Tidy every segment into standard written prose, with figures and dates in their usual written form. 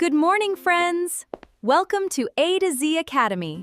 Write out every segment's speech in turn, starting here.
Good morning, friends! Welcome to A to Z Academy.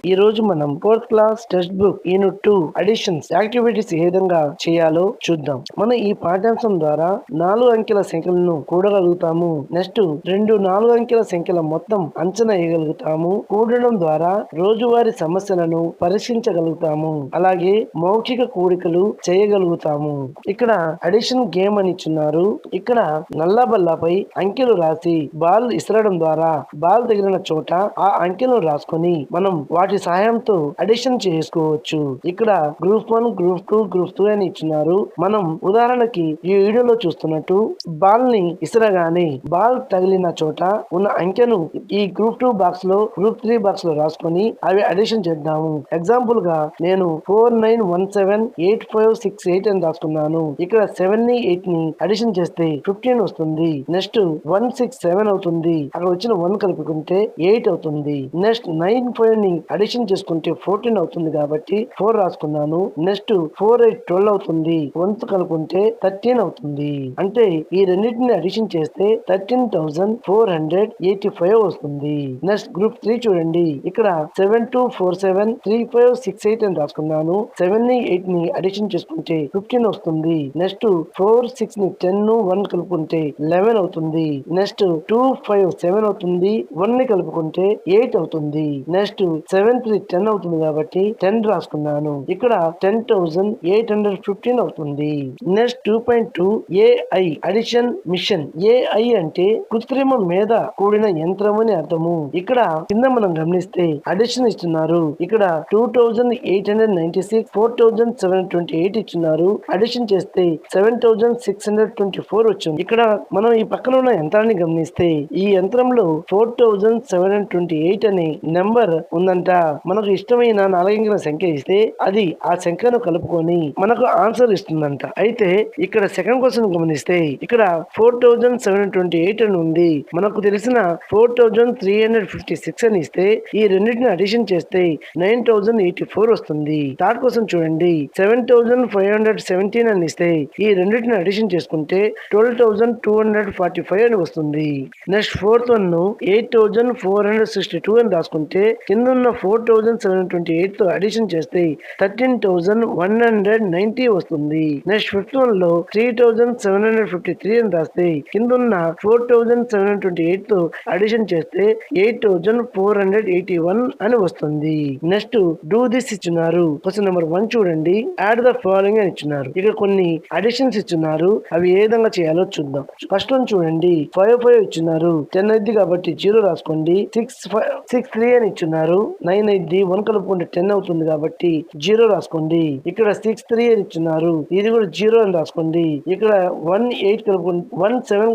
ఈ రోజు మనం 4th class text book unit 2 additions activities ఏ విధంగా చేయాలో చూద్దాం. మనం ఈ పాఠ్యాంశం ద్వారా 4 అంకెల సంఖ్యలను కూడగలుగుతాము. నెక్స్ట్ 2 4 అంకెల సంఖ్యల మొత్తం అంచనా వేయగలుగుతాము. కూడడం ద్వారా రోజువారీ సమస్యలను పరిష్కరించగలుగుతాము. అలాగే మౌఖిక కూడికలు చేయగలుగుతాము. ఇక్కడ అడిషన్ గేమ్ అని ఇచ్చున్నారు. ఇక్కడ నల్ల బల్లపై అంకెలు రాసి బాల్ ఇసరడం ద్వారా బాల్ తగిలిన చోట ఆ అంకెలను రాసుకొని మనం వాటి సహాయంతో అడిషన్ చేసుకోవచ్చు. ఇక్కడ గ్రూప్ 1, గ్రూప్ 2, గ్రూప్ 3 అని ఇచ్చినారు. మనం ఉదాహరణకి ఈ వీడియోలో చూస్తున్నట్టు బాల్ ని ఇసరగానే బాల్ తగిలిన చోట ఉన్న అంకెను ఈ గ్రూప్ 2 బాక్స్ లో, గ్రూప్ 3 బాక్స్ లో రాసుకొని అవి అడిషన్ చేద్దాము. ఎగ్జాంపుల్ గా నేను 49178568 అని రాసుకున్నాను. ఇక్కడ 7 ని 8 ని అడిషన్ చేస్తే 15 వస్తుంది. నెక్స్ట్ 167 అవుతుంది. అక్కడ వచ్చిన 1 కలుపుకుంటే 8 అవుతుంది. నెక్స్ట్ 95 ని అడిషన్ చేసుకుంటే 14 అవుతుంది కాబట్టి 4 రాసుకున్నాను. నెక్స్ట్ 48 12 అవుతుంది. 1 కలుపుకుంటే 13 అవుతుంది. అంటే ఈ రెండింటిని అడిషన్ చేస్తే 13,485 వస్తుంది. నెక్స్ట్ గ్రూప్ 3 చూడండి. ఇక్కడ 72473568 అని రాసుకున్నాను. 7 ని 8 ని అడిషన్ చేసుకుంటే 15 వస్తుంది. నెక్స్ట్ 4 6 ని 10 1 కలుపుకుంటే 11 అవుతుంది. నెక్స్ట్ 257 అవుతుంది. 1 ని కలుపుకుంటే 8 అవుతుంది. నెక్స్ట్ 7 3 10 అవుతుంది కాబట్టి 10 రాసుకున్నాను. ఇక్కడ 10,815 అవుతుంది. Next 2.2 AI addition mission. AI అంటే కృత్రిమ మీద కూడిన యంత్రం అని అర్థము. ఇక్కడ కింద మనం గమనిస్తే అడిషన్ ఇస్తున్నారు. ఇక్కడ 2896 4728 ఇచ్చున్నారు. అడిషన్ చేస్తే 7624 వచ్చింది. ఇక్కడ మనం ఈ పక్కన ఉన్న యంత్రాన్ని గమనిస్తే ఈ యంత్రంలో 4728 అనే నెంబర్ ఉందంట. మనకు ఇష్టమైన 4 అంకెల సంఖ్య ఇస్తే అది ఆ సంఖ్యను కలుపుకొని మనకు ఆన్సర్ ఇస్తుందంట. అయితే ఇక్కడ సెకండ్ క్వశ్చన్ గమనిస్తే ఇక్కడ 4728 అని ఉంది. మనకు తెలిసిన 4356 అని ఇస్తే ఈ రెండింటిని అడిషన్ చేస్తే 9084 వస్తుంది. థర్డ్ క్వశ్చన్ చూడండి. 7517 అని ఇస్తే ఈ రెండింటిని అడిషన్ చేసుకుంటే 12245 అని వస్తుంది. నెక్స్ట్ ఫోర్త్ వన్ 8462 అని రాసుకుంటే కింద ఉన్న 4728 తో అడిషన్ చేస్తే 13,190 వస్తుంది. నెక్స్ట్ ఫిఫ్త్ వన్ లో 3753 అని రాస్తే కింద ఉన్న 4728 తో అడిషన్ చేస్తే 8481 అని వస్తుంది. నెక్స్ట్ డూ దిస్ ఇచ్చున్నారు. క్వశ్చన్ నెంబర్ 1 చూడండి. యాడ్ ద ఫాలోయింగ్ అని ఇచ్చున్నారు. ఇక్కడ కొన్ని అడిషన్స్ ఇచ్చున్నారు. అవి ఏ విధంగా చేయాలో చూద్దాం. ఫస్ట్ వన్ చూడండి. 5 ఇచ్చున్నారు. 10 అయింది కాబట్టి 0 రాసుకోండి. 6 3 అని ఇచ్చున్నారు. 9 అయింది. 1 కలుపుకుంటే 10 అవుతుంది కాబట్టి 0 రాసుకోండి. ఇక్కడ 6 3 అని ఇచ్చున్నారు. ఇది కూడా 0 అని రాసుకోండి. ఇక్కడ 1 8 కలుపుకుంటే 1 7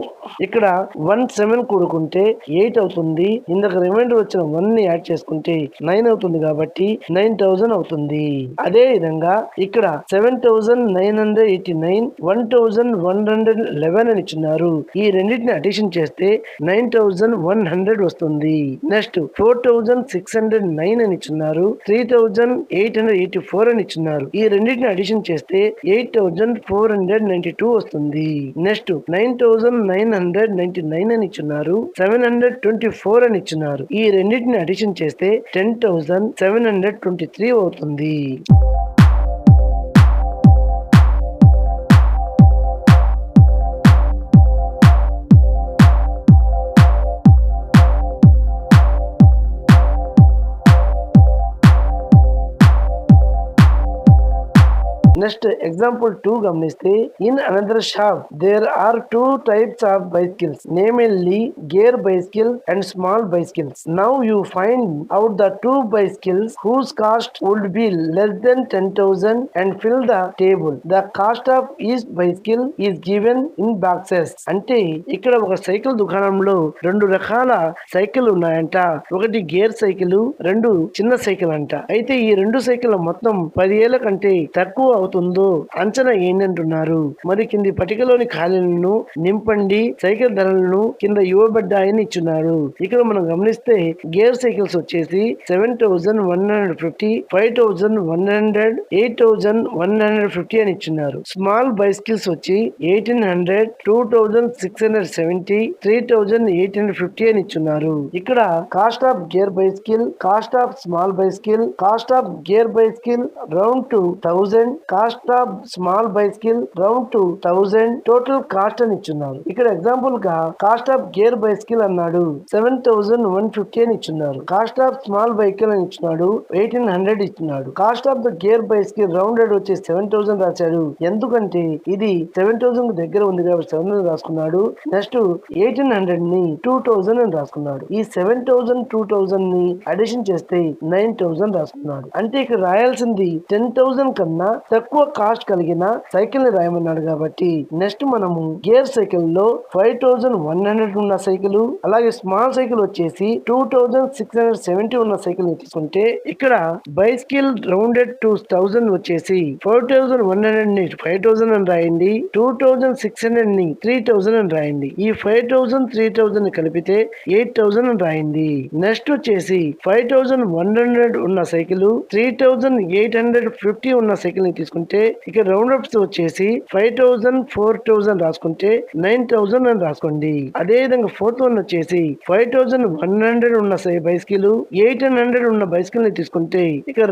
ఇక్కడ 1 7 కూడుకుంటే 8 అవుతుంది. ఇందాక రిమైండర్ వచ్చిన 1 ని యాడ్ చేసుకుంటే 9 అవుతుంది కాబట్టి 9000 అవుతుంది. అదే విధంగా ఇక్కడ 7989 1111 అని ఇచ్చున్నారు. ఈ రెండింటిని అడిషన్ చేస్తే 9100 వస్తుంది. నెక్స్ట్ 4609 అని ఇచ్చున్నారు. 3884 అని ఇచ్చున్నారు. ఈ రెండింటిని అడిషన్ చేస్తే 8492 వస్తుంది. నెక్స్ట్ 9999 అని ఇచ్చున్నారు. 724 అని ఇచ్చున్నారు. ఈ రెండింటిని అడిషన్ చేస్తే 10,723 అవుతుంది. నెక్స్ట్ ఎగ్జాంపుల్ 2 గమనిస్తే in another shop there are 2 types of bicycles, namely gear bicycle and small bicycles. Now you find out the 2 bicycles whose cost would be less than 10,000 and fill the table. The cost of each bicycle is given in boxes. అంటే ఇక్కడ ఒక cycle దుకాణంలో 2 రకాల cycle ఉన్నాయంట. ఒకటి gear cycle, 2 చిన్న cycle అంట. అయితే ఈ 2 సైకిల్ మొత్తం 10 ఏళ్ల కంటే తక్కువ అవుతుంది. అవుతుందో అంచనా ఏంటి అంటున్నారు. మరి కింది పట్టికలోని ఖాళీలను నింపండి. సైకిల్ ధరలను కింద ఇవ్వబడ్డాయని ఇచ్చున్నారు. ఇక్కడ మనం గమనిస్తే గేర్ సైకిల్స్ వచ్చేసి 7,150, 5,100, 8,150 అని ఇచ్చున్నారు. స్మాల్ బైసికల్స్ వచ్చి 1,800, 2,670, 3,850 అని ఇచ్చున్నారు. ఇక్కడ cost of gear bicycle, cost of small bicycle, cost of gear bicycle round to 1,000, cost of small bicycle round to 1,000, total cost అని ఇచ్చున్నారు. ఇక్కడ ఎగ్జాంపుల్ గా కాస్ట్ ఆఫ్ గేర్ బైసికల్ అన్నాడు 7,150 అని ఇచ్చున్నారు. కాస్ట్ ఆఫ్ స్మాల్ బైసికల్ అని ఇచ్చినాడు 1,800 ఇచ్చినాడు. Cost of the gear bicycle rounded వచ్చి 7,000 రాశాడు. ఎందుకంటే ఇది 7,000 దగ్గర ఉంది కాబట్టి 7,000 రాసుకున్నాడు. నెక్స్ట్ 1,800 ని 2,000 అని రాసుకున్నాడు. ఈ 7,000 2,000 ని అడిషన్ చేస్తే 9,000 రాసుకున్నాడు. అంటే ఇక్కడ రాయాల్సింది 10,000 కన్నా తక్కువ కాస్ట్ కలిగిన సైకిల్ ని రాయమన్నాడు కాబట్టి నెక్స్ట్ మనము గేర్ సైకిల్ లో 5,100 ఉన్న సైకిల్, అలాగే స్మాల్ సైకిల్ వచ్చేసి 2,670 ఉన్న సైకిల్ ని తీసుకుంటే ఇక్కడ బైసికల్ రౌండెడ్ టు 1,000 వచ్చేసి 4,100 ని 5,000 అని రాయండి. 2,600 ని 3,000 అని రాయండి. ఈ 5,000 3,000 ని కలిపితే 8,000 అని రాయండి. నెక్స్ట్ వచ్చేసి 5,100 ఉన్న సైకిల్, 3,850 ఉన్న సైకిల్ ని తీసుకుంటే ఇక్కడ రౌండ్ అప్స్ వచ్చేసి 5,000 4,000 రాసుకుంటే 9,000 అని రాసుకోండి. అదే విధంగా ఫోర్త్ వన్ వచ్చేసి 5,100 ఉన్న బైసికల్, 1,800 ఉన్న బైసికల్ ని తీసుకుంటే ఇక్కడ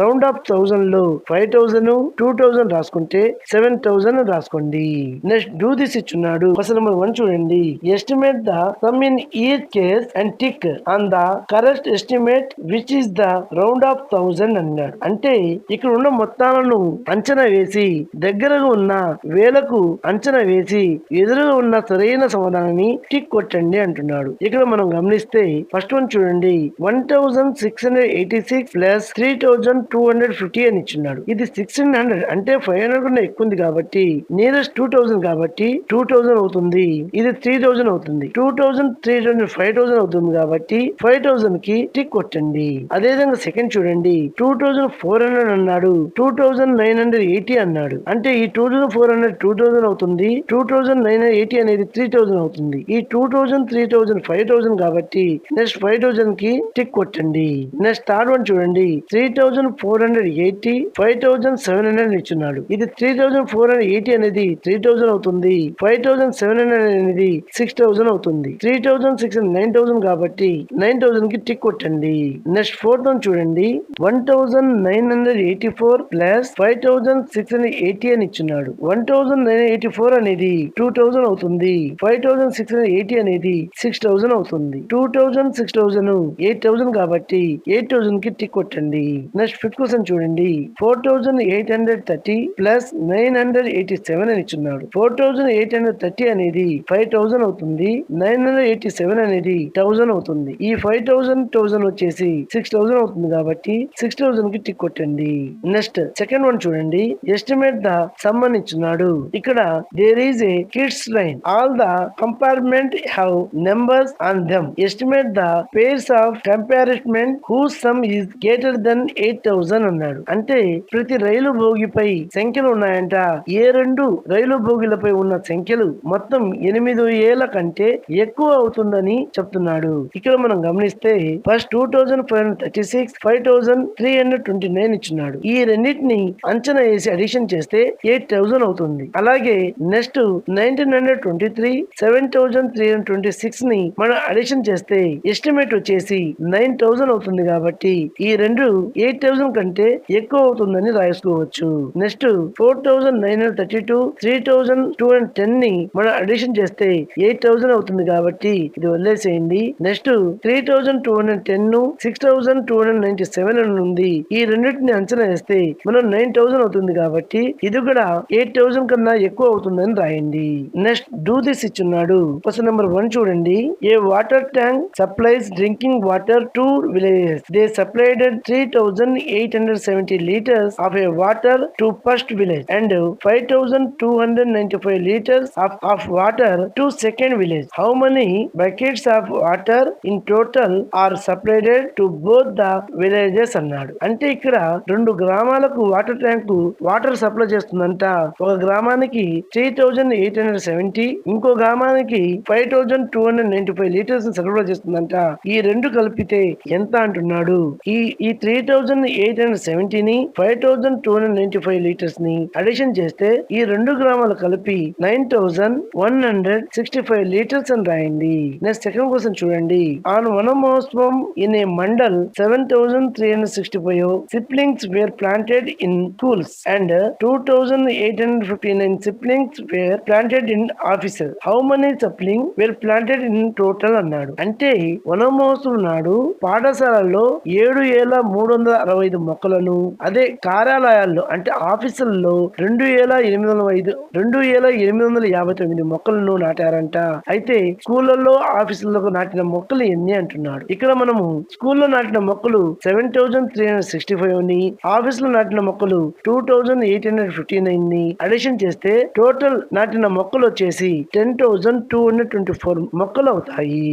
రౌండ్ ఆఫ్ 1,000 లో 5,000 2,000 రాసుకుంటే 7,000 రాసుకోండి. నెక్స్ట్ డూ దిస్ ఇచ్చున్నాడు. క్వశ్చన్ నెంబర్ 1 చూడండి. Estimate the sum in each case and tick on the correct estimate which is the round of 1,000 అన్నాడు. అంటే ఇక్కడ ఉన్న మొత్తాలను అంచనా వేసి దగ్గరగా ఉన్న వేలకు అంచనా వేసి ఎదురుగా ఉన్న సరైన సమాధానాన్ని టిక్ కొట్టండి అంటున్నాడు. ఇక్కడ మనం గమనిస్తే ఫస్ట్ వన్ చూడండి. 1,686 ప్లస్ 3,250 అని ఇచ్చున్నాడు. ఇది 1,600 అంటే 500 కన్నా ఎక్కువ ఉంది కాబట్టి నియరెస్ట్ 2,000 కాబట్టి 2,000 అవుతుంది. ఇది 3,000 అవుతుంది. 2,000 3,000 5,000 అవుతుంది కాబట్టి 5,000 కి టిక్ కొట్టండి. అదే విధంగా సెకండ్ చూడండి. 2,400 అన్నాడు. 2,980 అన్నాడు. అంటే ఈ 2,400 2,000 అవుతుంది. 2,980 అనేది 3,000 అవుతుంది. ఈ 2,000 3,000 5,000 కాబట్టి నెక్స్ట్ 5,000 కి టిక్ కొట్టండి. నెక్స్ట్ థర్డ్ వన్ చూడండి. 3,480 5,700 ఇచ్చున్నాడు. ఇది 3,480 అనేది 3,000 అవుతుంది. 5,700 అనేది 6,000 అవుతుంది. 3,600 9,000 కాబట్టి 9,000 కి టిక్ కొట్టండి. నెక్స్ట్ ఫోర్త్ వన్ చూడండి. 1,984 ప్లస్ 5,680 అని ఇచ్చున్నాడు. 1,984 అనేది 2,000 అవుతుంది. 5,680 అనేది 6,000 అవుతుంది. 2,000 6,000 8,000 కాబట్టి 8,000 కి టిక్ కొట్టండి. నెక్స్ట్ ఫిఫ్త్ క్వశ్చన్ చూడండి. 4,830 ప్లస్ 987 అని ఇచ్చున్నాడు. 4,830 అనేది 5,000 అవుతుంది. 987 అనేది 1,000 అవుతుంది. ఈ 5,000 1,000 వచ్చేసి 6,000 అవుతుంది కాబట్టి 6,000 కి టిక్ కొట్టండి. నెక్స్ట్ సెకండ్ వన్ చూడండి. ఎస్టిమేట్ ద సమ్ అని ఇచ్చున్నాడు. ఇక్కడ there is a kids line. All the compartment have numbers on them. Estimate the pairs of compartment whose sum is greater than 8,000 అన్నాడు. అంటే ప్రతి రైలు భోగిపై సంఖ్యలు ఉన్నాయంట. ఏ రెండు రైలు భోగిలపై ఉన్న సంఖ్యలు మొత్తం 8,000 కంటే ఎక్కువ అవుతుందని చెప్తున్నాడు. ఇక్కడ మనం గమనిస్తే ఫస్ట్ 2,536 5,329 ఇచ్చున్నాడు. ఈ రెండింటిని అంచనా వేసి అడిషన్ చేస్తే 8,000 అవుతుంది. అలాగే నెక్స్ట్ 1,923 7,326 ని మనం అడిషన్ చేస్తే ఎస్టిమేట్ వచ్చేసి 9,000 అవుతుంది. కాబట్టి ఈ రెండు 8,000 కంటే ఎక్కువ అవుతుందని రాసుకోవచ్చు. నెక్స్ట్ 4,932 3,210 ని మనం అడిషన్ చేస్తే 8,000 అవుతుంది. కాబట్టి ఇది వదిలేసేయండి. నెక్స్ట్ 3,210 6,297 అని ఉంది. ఈ రెండింటిని అంచనా వేస్తే మనం 9,000 అవుతుంది. కాబట్టి ఇది కూడా 8,000 కన్నా ఎక్కువ అవుతుందని రాయండి. నెక్స్ట్ డూ దిస్ ఇచ్చున్నాడు. క్వశ్చన్ నెంబర్ 1 చూడండి. A water tank supplies drinking water to villages. They supplied 3,870 liters of a water to first village and 5,295 liters of water to second village. How many buckets of water in total are supplied to both the villages అన్నాడు. అంటే ఇక్కడ రెండు గ్రామాలకు water tank tank water supply చేస్తుందంట. ఒక గ్రామానికి 3870, ఇంకో గ్రామానికి 5295 లీటర్స్ సరఫరా చేస్తుందంట. ఈ రెండు కలిపితే ఎంత అంటున్నాడు. ఈ 3870 ని 5295 లీటర్స్ ని అడిషన్ చేస్తే ఈ రెండు గ్రామాలు కలిపి 9165 లీటర్స్ అని రాయండి. నెక్స్ట్ సెకండ్ క్వశ్చన్ చూడండి. On Vanamahotsavam in a mandal 7365 siblings were planted in schools and 2859 siblings were planted in offices. How many siblings were planted in total అన్నాడు. అంటే వనమహోత్సవం నాడు పాఠశాలల్లో 7365 మొక్కలను, అదే కార్యాలయాల్లో అంటే ఆఫీసుల్లో 2859 మొక్కలను నాటారంట. అయితే స్కూళ్ళల్లో ఆఫీసుల్లో నాటిన మొక్కలు ఎన్ని అంటున్నాడు. ఇక్కడ మనము స్కూల్లో నాటిన మొక్కలు 7365 ని, ఆఫీసులో నాటిన మొక్కలు 2859 ని అడిషన్ చేస్తే టోటల్ నాటిన మొక్కలు వచ్చేసి 10,224 మొక్కలు అవుతాయి.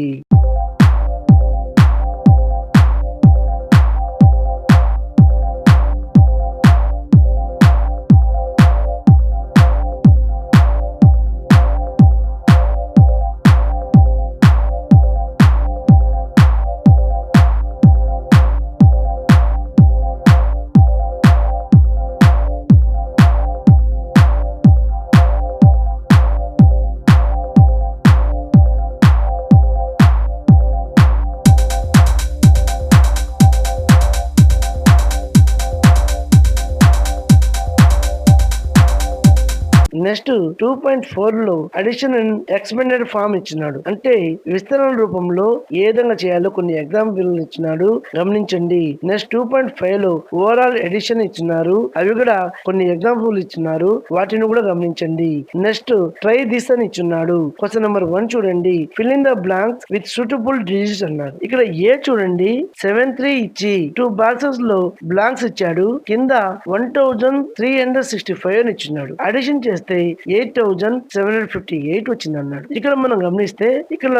నెక్స్ట్ 2.4 లో అడిషన్ అండ్ ఎక్స్పెండెడ్ ఫామ్ ఇచ్చినాడు. అంటే విస్తరణ రూపంలో ఏ విధంగా చేయాలో కొన్ని ఎగ్జాంపుల్ ఇచ్చినాడు, గమనించండి. నెక్స్ట్ 2.5 లో ఓవరాల్ ఎడిషన్ ఇచ్చినారు, అవి కూడా కొన్ని ఎగ్జాంపుల్ ఇచ్చినారు, వాటిని కూడా గమనించండి. నెక్స్ట్ ట్రై దిస్ అని ఇచ్చున్నాడు. క్వశ్చన్ నెంబర్ 1 చూడండి. Fill in the blanks with suitable digits అన్నారు. ఇక్కడ ఏ చూడండి 73 ఇచ్చి 2 బాక్సెస్ లో బ్లాంక్స్ ఇచ్చాడు, కింద 1365 అని ఇచ్చినాడు. అడిషన్ చేస్తే 8758 వచ్చింది అన్నాడు. ఇక్కడ మనం గమనిస్తే ఇక్కడ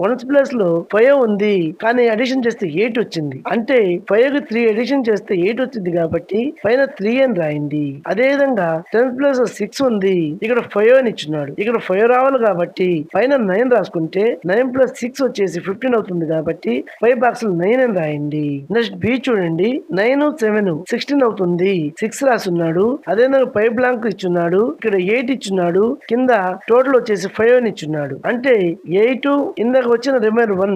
వన్స్ ప్లేస్ లో 5 ఉంది, కానీ అడిషన్ చేస్తే 8 వచ్చింది. అంటే 5 కి 3 అడిషన్ చేస్తే 8 వచ్చింది కాబట్టి పైన 3 అని రాయండి. అదే విధంగా 10th ప్లేస్ 6 ఉంది, ఇక్కడ 5 అని ఇచ్చినాడు. ఇక్కడ 5 రావాలి కాబట్టి పైన 9 రాసుకుంటే 9 + 6 వచ్చేసి 15 అవుతుంది కాబట్టి 5 బాక్సులు 9 అని రాయండి. నెక్స్ట్ బి చూడండి. 9 7 16 అవుతుంది, 6 రాసున్నాడు. అదే విధంగా 5 బ్లాంక్ ఇచ్చున్నాడు, ఇక్కడ 8 ఇచ్చున్నాడు, కింద టోటల్ వచ్చేసి 5 అని ఇచ్చున్నాడు. అంటే 8 ఇందాక వచ్చిన రిమైనర్ 1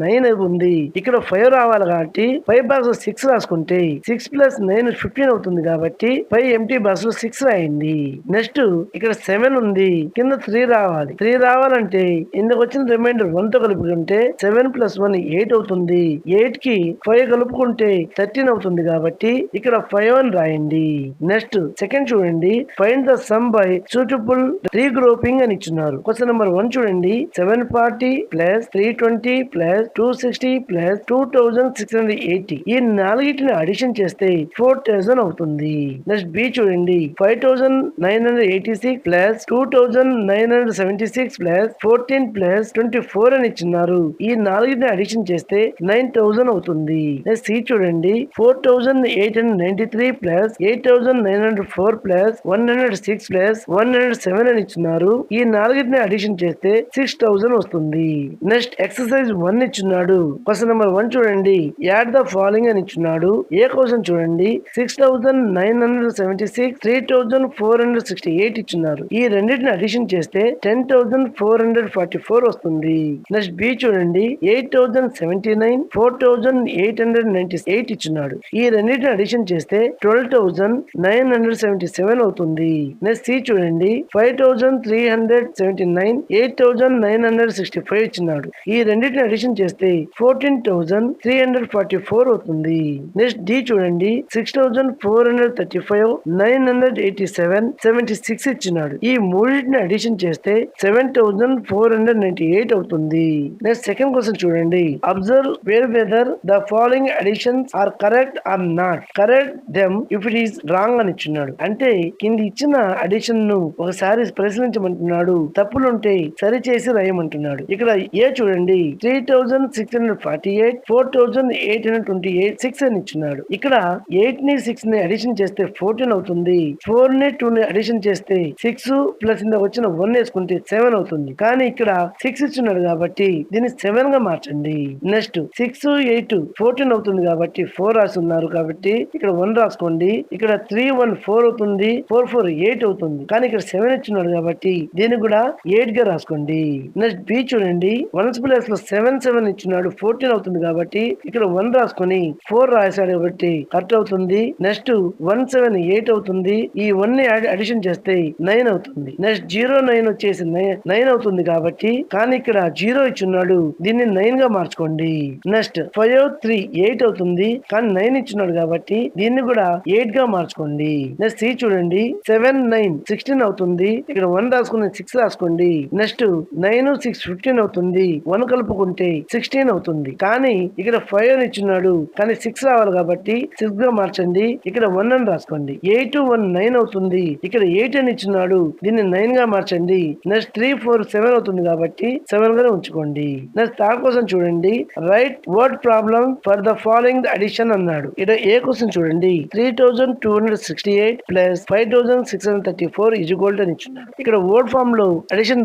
9 ఉంది, ఇక్కడ 5 రావాలి కాబట్టి 5 బాక్స్ 6 రాసుకుంటే 6 + 9 15 అవుతుంది కాబట్టి 5 ఎంటీ బాక్స్ 6 రాయండి. నెక్స్ట్ ఇక్కడ 7 ఉంది, కింద 3 రావాలి. 3 రావాలంటే ఇందాక వచ్చిన రిమైండర్ 1 తో కలుపుకుంటే 7 + 1 8 అవుతుంది. 8 కి 5 కలుపుకుంటే 13 అవుతుంది కాబట్టి ఇక్కడ 5 అని రాయండి. నెక్స్ట్ సెకండ్ చూడండి. Find the sum by suitable regrouping అని ఇచ్చున్నారు. క్వశ్చన్ నెంబర్ 1 చూడండి. 740 + 320 + 260 + 2680 ఈ నాలుగిటిని అడిషన్ చేస్తే 4000 అవుతుంది. నెక్స్ట్ బి చూడండి. 5986 + 2976 + 14 + 24 అని ఇచ్చిన్నారు. ఈ నాలుగిటిని అడిషన్ చేస్తే 9000 అవుతుంది. నెక్స్ట్ సి చూడండి. 4893 + 8904 + 106 + 107 అని ఇచ్చినారు. ఈ నాలుగిటిని అడిషన్ చేస్తే 6000 వస్తుంది. Next exercise 1 ఇచ్చున్నాడు. క్వశ్చన్ నెంబర్ 1 చూడండి. యాడ్ ద ఫాలోయింగ్ అని ఇచ్చున్నాడు. ఏ క్వశ్చన్ చూడండి. 6976 3468 ఇచ్చున్నారు. ఈ రెండింటిని అడిషన్ చేస్తే 10444 వస్తుంది. నెక్స్ట్ బి చూడండి. 8079 4898 ఇచ్చున్నాడు. ఈ రెండింటిని అడిషన్ చేస్తే 12977 అవుతుంది. నెక్స్ట్ సి చూడండి. 5379 8965 ఇచ్చినాడు. ఈ రెండింటిని అడిషన్ చేస్తే 14344 అవుతుంది. నెక్స్ట్ డి చూడండి. 6435 987 76 ఇచ్చినాడు. ఈ మూడింటిని అడిషన్ చేస్తే 7498 అవుతుంది. నెక్స్ట్ సెకండ్ క్వశ్చన్ చూడండి. Observe whether the following additions are correct or not. Correct them if it is wrong అని ఇచ్చినాడు. అంటే కింద ఇచ్చిన అడిషన్ అడిషన్ ను ఒకసారి పరిశీలించమంటున్నాడు. తప్పులుంటే సరిచేసి రాయమంటున్నాడు. ఇక్కడ ఏ చూడండి 3648, 4828, 6 అని ఇచ్చున్నాడు. ఇక్కడ 8 ని 6 ని అడిషన్ చేస్తే 14 అవుతుంది. 4 ని 2 ని అడిషన్ చేస్తే 6 ప్లస్ ఇందాక వచ్చిన 1 వేసుకుంటే 7 అవుతుంది. కానీ ఇక్కడ 6 ఇచ్చున్నాడు కాబట్టి దీన్ని 7 గా మార్చండి. నెక్స్ట్ 6, 8 14 అవుతుంది కాబట్టి 4 రాస్తున్నారు కాబట్టి ఇక్కడ 1 రాసుకోండి. ఇక్కడ 3, 1 4 అవుతుంది. 4, 4 8 అవుతుంది. కానీ ఇక్కడ 7 ఇచ్చున్నాడు కాబట్టి దీన్ని కూడా 8 గా రాసుకోండి. నెక్స్ట్ బి చూడండి, 1 ప్లేస్ లో 7, 7 ఇచ్చున్నాడు. 14 అవుతుంది కాబట్టి ఇక్కడ 1 రాసుకొని 4 రాశాడు కాబట్టి కరెక్ట్ అవుతుంది. నెక్స్ట్ 1, 7 8 అవుతుంది. ఈ 1 ని అడిషన్ చేస్తే 9 అవుతుంది. నెక్స్ట్ 0, 9 వచ్చేసి 9 అవుతుంది కాబట్టి కానీ ఇక్కడ 0 ఇచ్చున్నాడు. దీన్ని 9 గా మార్చుకోండి. నెక్స్ట్ 5, 3 8 అవుతుంది. కానీ 9 ఇచ్చున్నాడు కాబట్టి దీన్ని కూడా 8 గా మార్చుకోండి. నెక్స్ట్ సి చూడండి, 7, 9 16 అవుతుంది. ఇక్కడ 1 రాసుకుని 6 రాసుకోండి. నెక్స్ట్ 9, 6 15 అవుతుంది. 1 కలుపుకుంటే 16 అవుతుంది. కానీ ఇక్కడ 5 అని ఇచ్చున్నాడు. కానీ 6 రావాలి కాబట్టి 6 గా మార్చండి. ఇక్కడ 1 అని రాసుకోండి. 8, 1 9 అవుతుంది. ఇక్కడ 8 అని ఇచ్చున్నాడు. దీన్ని 9 గా మార్చండి. నెక్స్ట్ 3, 4 7 అవుతుంది కాబట్టి 7 గానే ఉంచుకోండి. నెక్స్ట్ థర్డ్ క్వశ్చన్ చూడండి, right word problem for the following addition అన్నాడు. ఇక్కడ ఏ క్వశ్చన్ చూడండి, 3268 ప్లస్ 5634 ఈజ్ ఈక్వల్ టు అని ఇచ్చున్నాడు. ఇక్కడ వర్డ్ ఫామ్ లో అడిషన్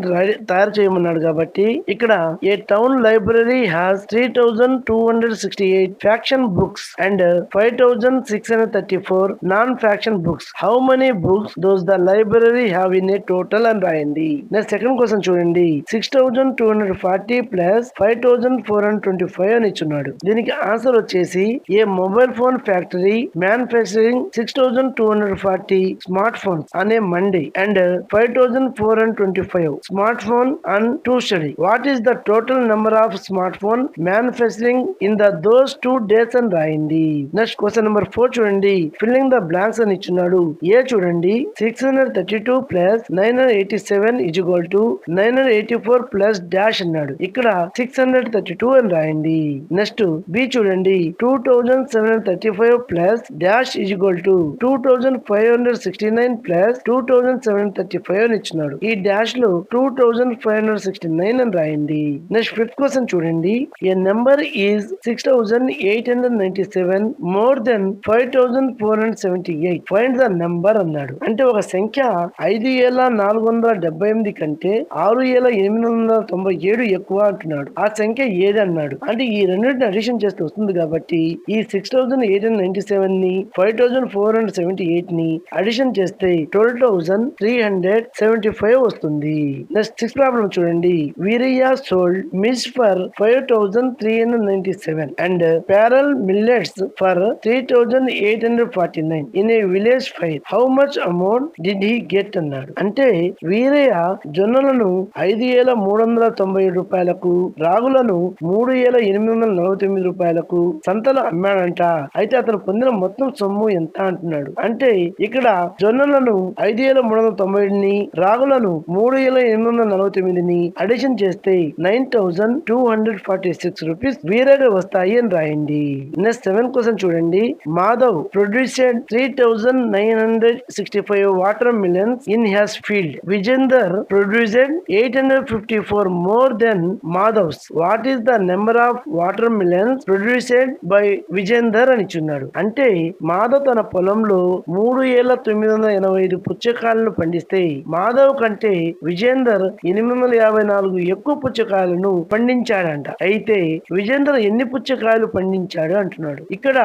తయారు చేయమన్నాడు కాబట్టి ఇక్కడ a town library has 3268 fiction books and 5634 non fiction books. How many books does the library have in a total అని రాయండి. నెక్స్ట్ సెకండ్ క్వశ్చన్ చూడండి, 6240 ప్లస్ 5425 అని ఇచ్చున్నాడు. దీనికి ఆన్సర్ వచ్చేసి a mobile phone factory manufacturing 6240 smart phones అనే Monday and 5425 smart phone and to study. What is the total number of smart phone manufacturing in the those 2 days అని రాయండి. Next question number 4 చూడండి, filling the blanks అని ఇచ్చున్నాడు. ఏ చూడండి, 632 plus 987 is equal to 984 plus dash అన్నాడు. ఇక్కడ 632 అని రాయండి. Next B చూడండి, 2735 plus dash is equal to 2569 plus 2735 అని ఇచ్చినాడు. ఈ డాష్ లో 2569 అని రాయండి. నెక్స్ట్ ఫిఫ్త్ క్వశ్చన్ చూడండి, a number is 6897 more than 5478 find the number అన్నాడు. అంటే ఒక సంఖ్య 5478 కంటే 6897 ఎక్కువ అంటున్నాడు. ఆ సంఖ్య ఏది అన్నాడు. అంటే ఈ రెండింటిని అడిషన్ చేస్తే వస్తుంది కాబట్టి ఈ 6897 ని 5478 ని అడిషన్ చేస్తే 12375 వస్తుంది. నెక్స్ట్ సిక్స్త్ ప్రాబ్లం చూడండి, Veeriya sold maize for 5397 and pearl millets for 3849 in a village fair. How much amount did he get అన్నాడు. అంటే వీరయ్య జొన్నలను 5397 రూపాయలకు, రాగులను 3849 రూపాయలకు సంతలో అమ్మాడంట. అయితే అతను పొందిన మొత్తం సొమ్ము ఎంత అంటున్నాడు. అంటే ఇక్కడ జొన్నలను 5390ని, రాగులను 3849ని అడిషన్ చేస్తే 9246 రూపీస్ వీరయ్య వస్తాయి అని రాయండి. నెక్స్ట్ సెవెంత్ క్వశ్చన్ చూడండి, Madhav produced 3965 water melons in his field. Vijender produced 854 more than Madhav's. What is the number of watermelons produced by Vijender అని ఇచ్చున్నాడు. అంటే మాధవ్ తన పొలంలో 3985 పుచ్చకాయలను పండిస్తే మాధవ్ కంటే విజేందర్ 854 ఎక్కువ పుచ్చకాయలను పండించాడంట. అయితే విజేందర్ ఎన్ని పుచ్చకాయలు పండించాడు అంటున్నాడు. ఇక్కడ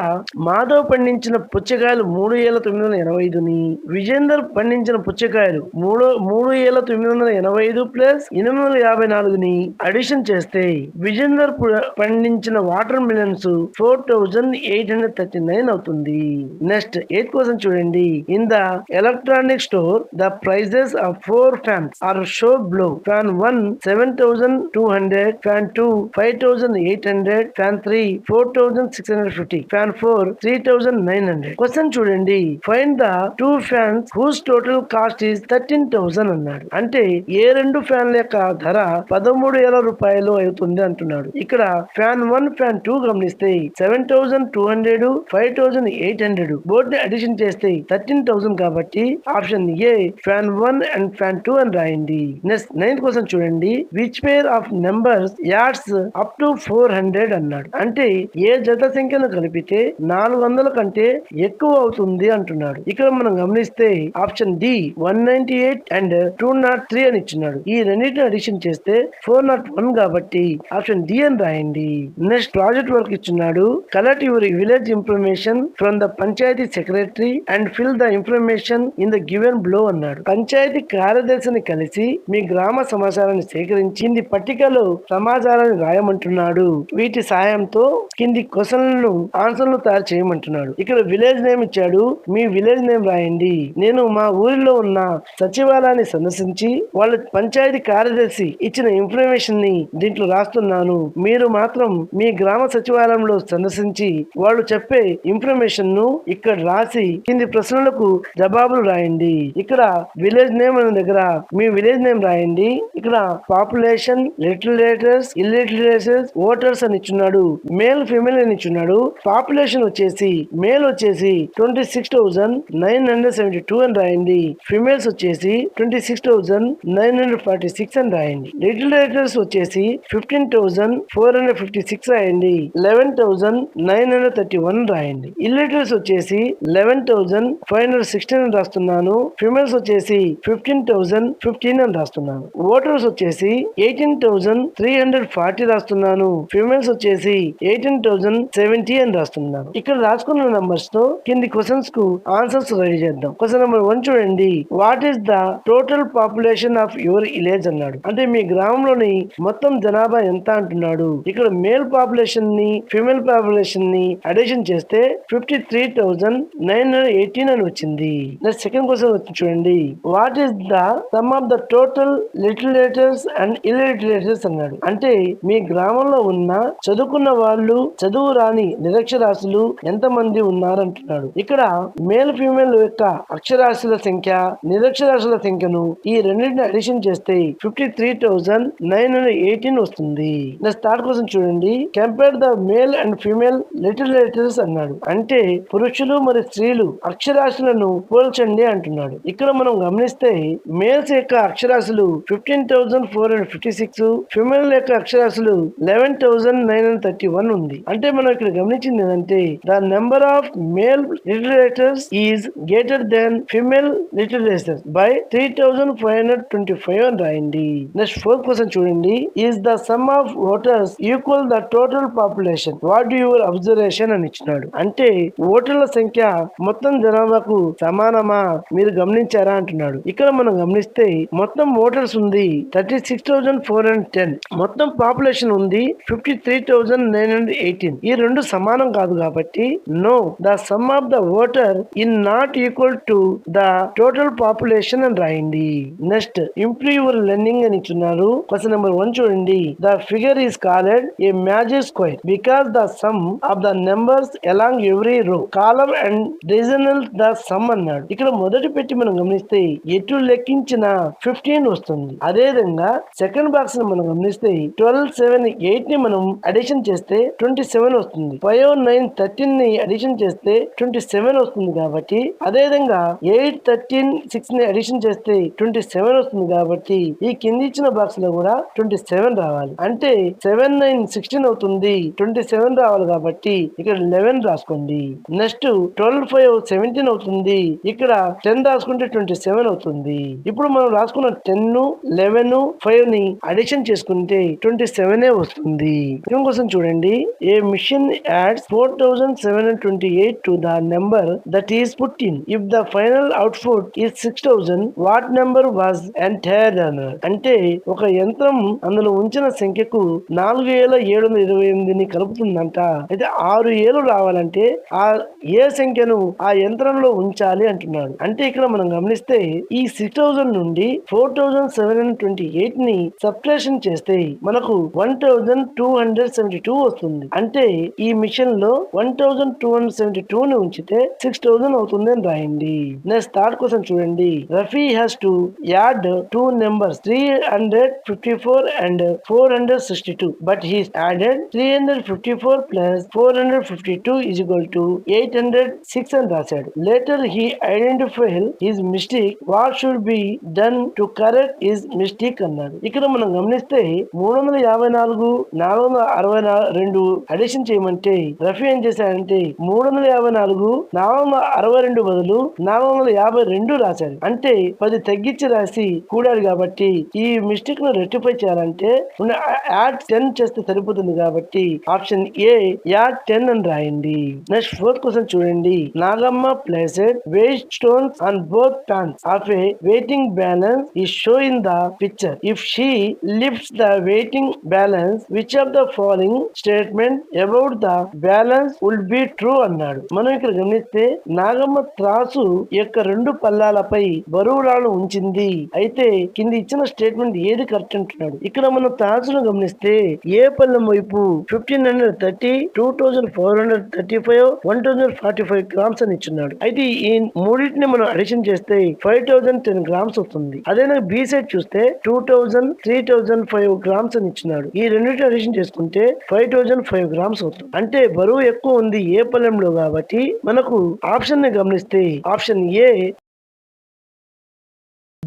మాధవ్ పండించిన పుచ్చకాయలు 3985ని, విజేందర్ పండించిన పుచ్చకాయలు 3985 ప్లస్ 854ని అడిషన్ చేస్తే విజేందర్ పండించిన వాటర్ మిలన్స్ 4839 అవుతుంది. నెక్స్ట్ ఎయిత్ క్వశ్చన్ చూడండి, in the electronic store the prices of 4 fans are shown below. Fan 1 7200, fan 2 5800, fan 3 4650, fan 4 3900. Question చూడండి, find the 2 fans whose total cost is 13,000 అన్నాడు. అంటే ఏ రెండు ఫ్యాన్ల యొక్క ధర 13,000 రూపాయలు అవుతుంది అంటున్నాడు. ఇక్కడ ఫ్యాన్ 1, ఫ్యాన్ 2 గమనిస్తే 7200, 5800 బోర్డు అడిషన్ చేస్తే 13,000 కాబట్టి option A fan 1 and fan 2 అని రాయండి. నెక్స్ట్ 9th క్వశ్చన్ చూడండి. Which pair of numbers adds up to 400 అన్నాడు. అంటే ఏ జత సంఖ్యను కలిపితే 400 కంటే ఎక్కువ అవుతుంది అంటున్నాడు. ఇక్కడ మనం గమనిస్తే ఆప్షన్ డి 198 అండ్ 203 అని ఇచ్చున్నాడు. ఈ రెండింటిని అడిషన్ చేస్తే 401 కాబట్టి ఆప్షన్ డి అని రాయండి. నెక్స్ట్ ప్రాజెక్ట్ వర్క్ ఇచ్చున్నాడు. Collect your village information from the panchayat secretary and fill the information in the given below అన్నాడు. పంచాయతీ కార్యదర్శిని కలిసి మీ గ్రామ సమాచారాన్ని సేకరించి పట్టికలో సమాచారాన్ని రాయమంటున్నాడు. వీటి సాయంతో కింది క్వశ్చన్లను ఆన్సర్లు తయారు చేయమంటున్నాడు. ఇక్కడ విలేజ్ నేమ్ ఇచ్చాడు. మీ విలేజ్ నేమ్ రాయండి. నేను మా ఊరిలో ఉన్న సచివాలయాన్ని సందర్శించి వాళ్ళ పంచాయతీ కార్యదర్శి ఇచ్చిన ఇన్ఫర్మేషన్ ని దీంట్లో రాస్తున్నాను. మీరు మాత్రం మీ గ్రామ సచివాలయంలో సందర్శించి వాళ్ళు చెప్పే ఇన్ఫర్మేషన్ ను ఇక్కడ రాసి కింది ప్రశ్నలకు జవాబులు రాయండి. ఇక్కడ విలేజ్ నేమ్ అనే దగ్గర మీ విలేజ్ నేమ్ రాయండి. ఇక్కడ పాపులేషన్, లిటరేటర్స్, ఇల్లిటరేటర్స్, ఓటర్స్ అని ఇచ్చున్నాడు. మేల్ ఫీమేల్ అని ఇచ్చున్నాడు. పాపులేషన్ వచ్చేసి మేల్ వచ్చేసి 26,972 అని రాయండి. ఫీమేల్స్ వచ్చేసి 26,946 అని రాయండి. లిటరేటర్స్ వచ్చేసి 15,456 రాయండి. 11,931 రాయండి. ఇల్లిటరేట్స్ వచ్చేసి 11,516 అని రాస్తున్నాను. ఫీమేల్స్ వచ్చేసి 15,015 అని రాస్తున్నాను. ఓటర్స్ వచ్చేసి 18,340 రాస్తున్నాను. ఫీమేల్స్ వచ్చేసి 18,070 అని రాస్తున్నాను. ఇక్కడ రాసుకున్న నంబర్స్ తో కింది క్వశ్చన్స్ కు ఆన్సర్స్ రెడీ చేద్దాం. క్వశ్చన్ నెంబర్ 1 చూడండి. What is the total population of your village అన్నాడు. అంటే మీ గ్రామంలోని మొత్తం జనాభా ఎంత అంటున్నాడు. ఇక్కడ మేల్ పాపులేషన్ ని ఫీమేల్ పాపులేషన్ ని అడిషన్ చేస్తే 53,918 అని వచ్చింది. నెక్స్ట్ సెకండ్ క్వశ్చన్ వచ్చి చూడండి. What is the sum of the total literates and illiterates అన్నాడు. అంటే మీ గ్రామంలో ఉన్న చదువుకున్న వాళ్ళు, చదువు రాని నిరక్షరాస్యులు ఎంత మంది ఉన్నారు అంటున్నాడు. ఇక్కడ మేల్ ఫీమేల్ యొక్క అక్షరాస్యుల సంఖ్య, నిరక్షరాస్యుల సంఖ్యను ఈ రెండింటిని అడిషన్ చేస్తే 53,918 వస్తుంది. నెక్స్ట్ థర్డ్ క్వశ్చన్ చూడండి. Compare the male and female literates అన్నాడు. అంటే పురుషులు మరియు స్త్రీలు అక్షరాస్యులను పోల్చండి అంటున్నాడు. ఇక్కడ మనం గమనిస్తే మేల్స్ యొక్క అక్షరాస్యులు 15,456, ఫిమేల్ యొక్క అక్షరాస్యులు 11,931 ఉంది. అంటే మనం ఇక్కడ గమనించింది ఏంటంటే the number of male literates is greater than female literates by 3,525 అని రాయండి. నెక్స్ట్ ఫోర్త్ క్వశ్చన్ చూడండి. Is the sum of voters equal the total population, what your observation అని ఇచ్చినాడు. అంటే ఓటర్ల సంఖ్య మొత్తం జనాభాకు సమానమా మీరు గమనించారా అంటున్నాడు. ఇక్కడ మనం గమనిస్తే మొత్తం ఓటర్స్ ఉంది 36,410, మొత్తం పాపులేషన్ ఉంది 53,918. ఈ రెండు సమానం కాదు కాబట్టి know the sum of the voter in not equal to the total population అని రాయండి. నెక్స్ట్ ఇంప్రూవ్ యువర్ లెర్నింగ్ అని ఇచ్చున్నారు. క్వశ్చన్ నెంబర్ 1 చూడండి. The figure is called a magic square because the sum of the numbers along every రో column and divisional the sum అన్నాడు. ఇక్కడ మొదటి పెట్టి మనం గమనిస్తే ఎటు లెక్కించిన 15 వస్తుంది. అదే విధంగా సెకండ్ బాక్స్ ని మనం గమనిస్తే 12, 7, 8 ని మనం అడిషన్ చేస్తే 27 వస్తుంది. 5, 9, 13 ని అడిషన్ చేస్తే 27 వస్తుంది. కాబట్టి అదే విధంగా 8, 13, 6 ని అడిషన్ చేస్తే 27 వస్తుంది. కాబట్టి ఈ కింది ఇచ్చిన బాక్స్ లో కూడా 27 రావాలి. అంటే 7, 9, 16 అవుతుంది. 27 రావాలి కాబట్టి ఇక్కడ 11 రాసుకోండి. నెక్స్ట్ 12, 5, 17 అవుతుంది. ఇక్కడ 10 రాసుకుంటే 27 అవుతుంది. ఇప్పుడు మనం రాసుకున్న 10, 11, 5 ని అడిషన్ చేసుకుంటే 27 వస్తుంది. ఇంకోసం చూడండి. A machine adds 4,728 to the number that is put in. If the final output is 6,000, what number was entered అన్నారు. అంటే ఒక యంత్రం అందులో ఉంచిన సంఖ్యకు 4,728ని కలుపుతుందంట. అయితే 6,000 రావాలంటే ఆ ఏ సంఖ్యను ఆ యంత్రంలో ఉంచాలి అంటున్నాడు. అంటే ఇక్కడ మనం గమనిస్తే ఈ 6,000 నుండి 4,728 ని సబ్ట్రాక్షన్ చేస్తే మనకు 1,272 వస్తుంది. అంటే ఈ మిషన్ లో 1,272 ని ఉంచితే 6,000 అవుతుంది అని రాయండి. నెక్స్ట్ థర్డ్ క్వశ్చన్ చూడండి. Rafi has to add 2 numbers 354 and 462, but he added 354 plus 452 is equal to 806 అని రాశాడు. Later he identify his mistake, what should be done to correct his mistake అన్నాడు. ఇక్కడ మనం గమనిస్తే 354 462 అడిషన్ చేయమంటే రఫీ ఏం చేశాడంటే 354 462 బదులు 452 రాశాడు. అంటే 10 తగ్గించి రాసి కూడాడు కాబట్టి ఈ మిస్టేక్ ను రెక్టిఫై చేయాలంటే యాడ్ 10 చేస్తే సరిపోతుంది కాబట్టి ఆప్షన్ ఏ యాడ్ 10 అని రాయండి. నెక్స్ట్ 4th క్వశ్చన్ చూడండి. Nagamma placed weight stones on both pans of a weighing balance is shown in the picture. If she lifts the waiting balance, which of the following statement about the balance would be true అన్నాడు. మనం ఇక్కడ గమనిస్తే నాగమ్మ త్రాసు యొక్క 2 పల్లాలపై బరువులను ఉంచింది. అయితే కింద ఇచ్చిన స్టేట్మెంట్ ఏది కరెక్ట్ అంటున్నాడు. ఇక్కడ మనం త్రాసును గమనిస్తే ఏ పల్లెం వైపు 1530, 2435, 1045 గ్రామ్స్ అని ఇచ్చున్నాడు. అయితే ఈ మూడింటిని మనం అడిషన్ చేస్తే 5010 గ్రామ్స్ వస్తుంది. అదే బి సైడ్ చూస్తే 2000, 3005 గ్రామ్స్ అని ఇచ్చినాడు. ఈ రెండింటిని అడిషన్ చేసుకుంటే 5005 గ్రామ్స్ అవుతుంది. అంటే బరువు ఎక్కువ ఉంది ఏ పల్లెంలో కాబట్టి మనకు ఆప్షన్ ని గమనిస్తే ఆప్షన్ ఏ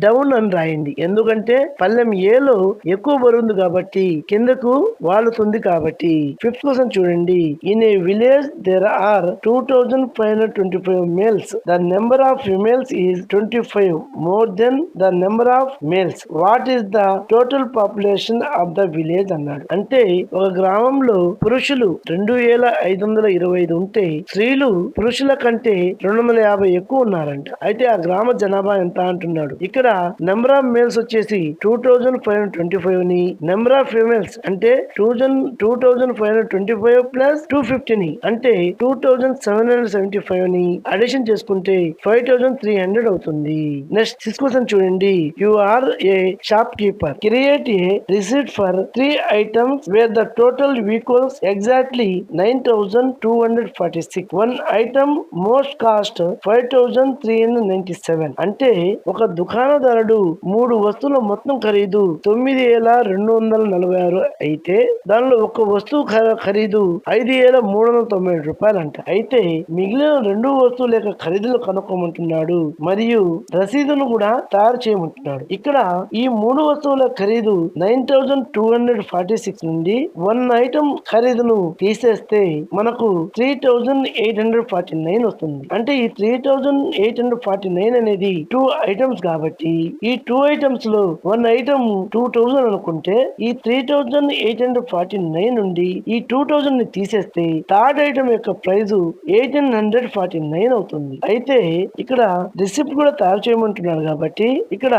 డౌన్ అని రాయండి. ఎందుకంటే పల్లెం ఏలో ఎక్కువ బరువుంది కాబట్టి కిందకు వాలుతుంది కాబట్టి. 5th క్వశ్చన్ చూడండి. In a village there are 2525 males. The number of females is 25 more than the number of males. What is the total population of the village అన్నాడు. అంటే ఒక గ్రామంలో పురుషులు 2525 ఉంటే స్త్రీలు పురుషుల కంటే 250 ఎక్కువ ఉన్నారంట. అయితే ఆ గ్రామ జనాభా ఎంత అంటున్నాడు. ఇక్కడ నెంబర్ ఆఫ్ మేల్స్ వచ్చేసి 2525 ని, నెంబర్ ఆఫ్ ఫీమేల్స్ అంటే 2525 ప్లస్ 250 ని అంటే 2775 ని అడిషన్ చేసుకుంటే 5300 అవుతుంది. నెక్స్ట్ 6th క్వశ్చన్ చూడండి. You are a shopkeeper. Create a receipt for 3 items where the total equals exactly 9246. One item most cost 5397. అంటే ఒక దుకాణదారుడు 3 వస్తువుల మొత్తం ఖరీదు 9246 అయితే దానిలో ఒక వస్తువు ఖరీదు 5397 రూపాయలంట. అయితే మిగిలిన 2 వస్తువుల యొక్క ఖరీదులు కనుక్కోమంటున్నాడు మరియు రసీదును కూడా తయారు చేయమంటున్నాడు. ఇక్కడ ఈ 3 వస్తువుల ఖరీదు 9246 నుండి 1 ఐటమ్ ఖరీదును తీసేస్తే మనకు 3849 వస్తుంది. అంటే ఈ 3849 అనేది 2 ఐటమ్స్ కాబట్టి ఈ 2 ఐటమ్స్ లో 1 ఐటమ్ 2000 అనుకుంటే ఈ 3849 నుండి ఈ 2000 ని తీసేస్తే థర్డ్ ఐటమ్ యొక్క ప్రైజ్ 1849 అవుతుంది. అయితే ఇక్కడ రిసిప్ట్ కూడా తయారు చేయమంటున్నాడు కాబట్టి ఇక్కడ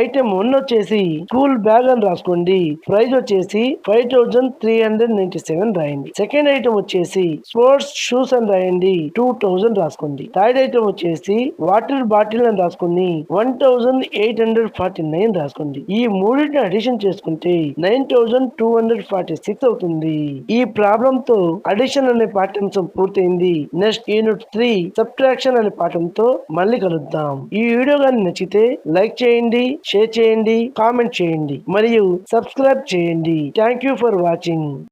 ఐటమ్ 1 వచ్చేసి స్కూల్ బ్యాగ్ అని రాసుకోండి. ప్రైజ్ వచ్చేసి 5397 రాయండి. సెకండ్ ఐటమ్ వచ్చేసి స్పోర్ట్స్ షూస్ అని రాయండి, 2000 రాసుకోండి. థర్డ్ ఐటమ్ వచ్చేసి వాటర్ బాటిల్ అని రాసుకోండి, 1849 రాసుకోండి. ఈ మూడింటిని అడిషన్ చేసుకుంటే 9246 అవుతుంది. ఈ ప్రాబ్లం తో అడిషన్ అనే పాఠ్యాంశం పూర్తయింది. నెక్స్ట్ యూనిట్ 3 సబ్ట్రాక్షన్ అనే పాఠంతో మళ్ళీ కలుద్దాం. ఈ వీడియో గాని నచ్చితే లైక్ చేయండి, షేర్ చేయండి, కామెంట్ చేయండి మరియు సబ్స్క్రైబ్ చేయండి. Thank you for watching.